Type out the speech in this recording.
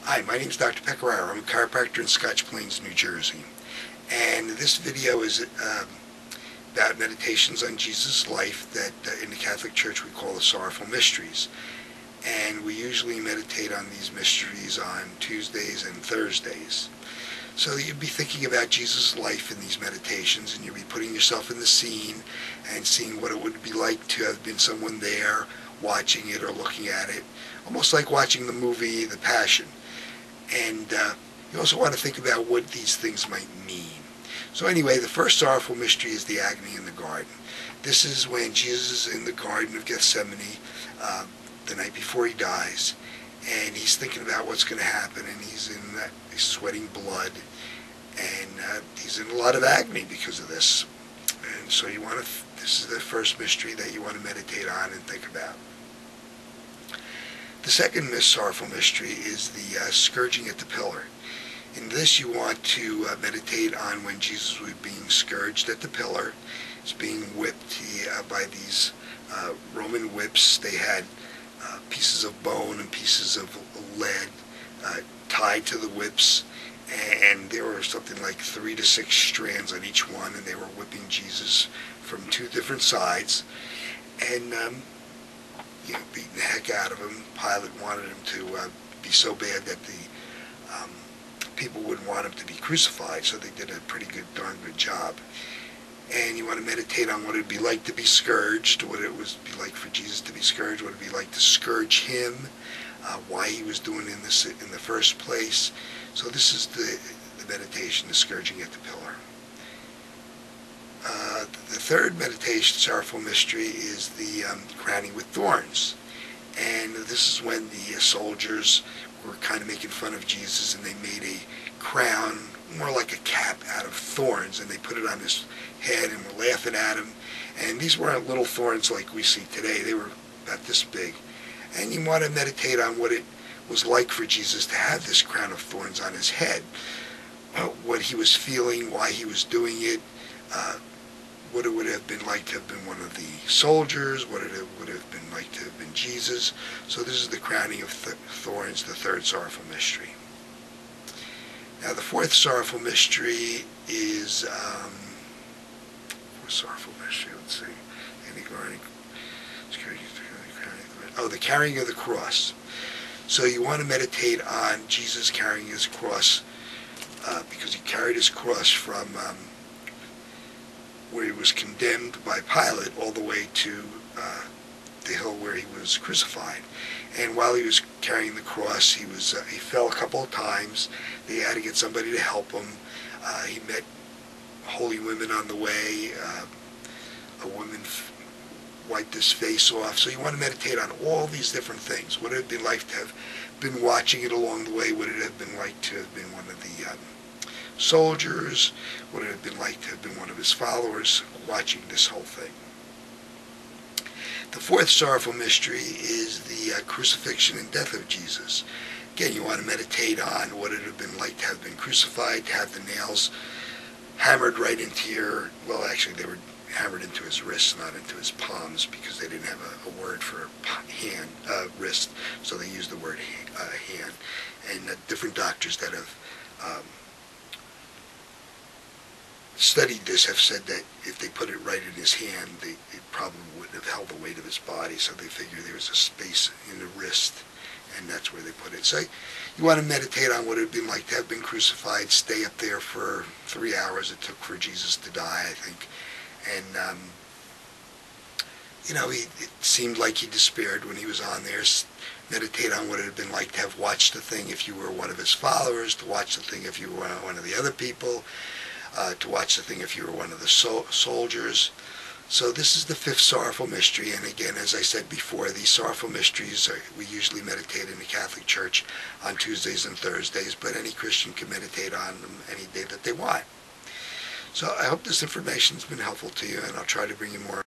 Hi, my name is Dr. Pecoraro. I'm a chiropractor in Scotch Plains, New Jersey. And this video is about meditations on Jesus' life that in the Catholic Church we call the sorrowful mysteries. And we usually meditate on these mysteries on Tuesdays and Thursdays. So you'd be thinking about Jesus' life in these meditations, and you'd be putting yourself in the scene and seeing what it would be like to have been someone there watching it or looking at it, almost like watching the movie The Passion. And you also want to think about what these things might mean. So anyway, the first sorrowful mystery is the agony in the garden. This is when Jesus is in the Garden of Gethsemane the night before he dies, and he's thinking about what's going to happen, and he's sweating blood, and he's in a lot of agony because of this. And so this is the first mystery that you want to meditate on and think about. The second sorrowful mystery is the scourging at the pillar. In this you want to meditate on when Jesus was being scourged at the pillar. He's being whipped by these Roman whips. They had pieces of bone and pieces of lead tied to the whips, and there were something like 3 to 6 strands on each one, and they were whipping Jesus from 2 different sides, and beating the heck out of him. Pilate wanted him to be so bad that the people wouldn't want him to be crucified, so they did a pretty darn good job. And you want to meditate on what it would be like to be scourged, what it would be like for Jesus to be scourged, what it would be like to scourge him, why he was doing this in the first place. So this is the meditation, the scourging at the pillar. The third meditation, sorrowful mystery, is the crowning with thorns. And this is when the soldiers were kind of making fun of Jesus, and they made a crown, more like a cap, out of thorns, and they put it on his head and were laughing at him. And these weren't little thorns like we see today. They were about this big. And you want to meditate on what it was like for Jesus to have this crown of thorns on his head, what he was feeling, why he was doing it, what it would have been like to have been one of the soldiers, what it would have been like to have been Jesus. So this is the crowning of thorns, the third sorrowful mystery. Now the fourth sorrowful mystery is, let's see, the carrying of the cross. So you want to meditate on Jesus carrying his cross, because he carried his cross from where he was condemned by Pilate all the way to the hill where he was crucified. And while he was carrying the cross, he fell a couple of times. They had to get somebody to help him. He met holy women on the way. A woman wiped his face off. So you want to meditate on all these different things. What it would have been like to have been watching it along the way? Would it have been like to have been one of the soldiers? What it would have been like to have been one of his followers watching this whole thing? The fourth sorrowful mystery is the crucifixion and death of Jesus. Again, you want to meditate on what it would have been like to have been crucified, to have the nails hammered right into your, well, actually they were hammered into his wrists, not into his palms, because they didn't have a word for hand, wrist, so they used the word hand. And different doctors that have studied this have said that if they put it right in his hand, it probably wouldn't have held the weight of his body, so they figure there was a space in the wrist, and that's where they put it. So you want to meditate on what it would have been like to have been crucified, stay up there for 3 hours it took for Jesus to die, I think. And, it seemed like he despaired when he was on there. Meditate on what it had been like to have watched the thing if you were one of his followers, to watch the thing if you were one of the other people, to watch the thing if you were one of the soldiers. So this is the fifth sorrowful mystery, and again, as I said before, these sorrowful mysteries we usually meditate in the Catholic Church on Tuesdays and Thursdays, but any Christian can meditate on them any day that they want. So I hope this information has been helpful to you, and I'll try to bring you more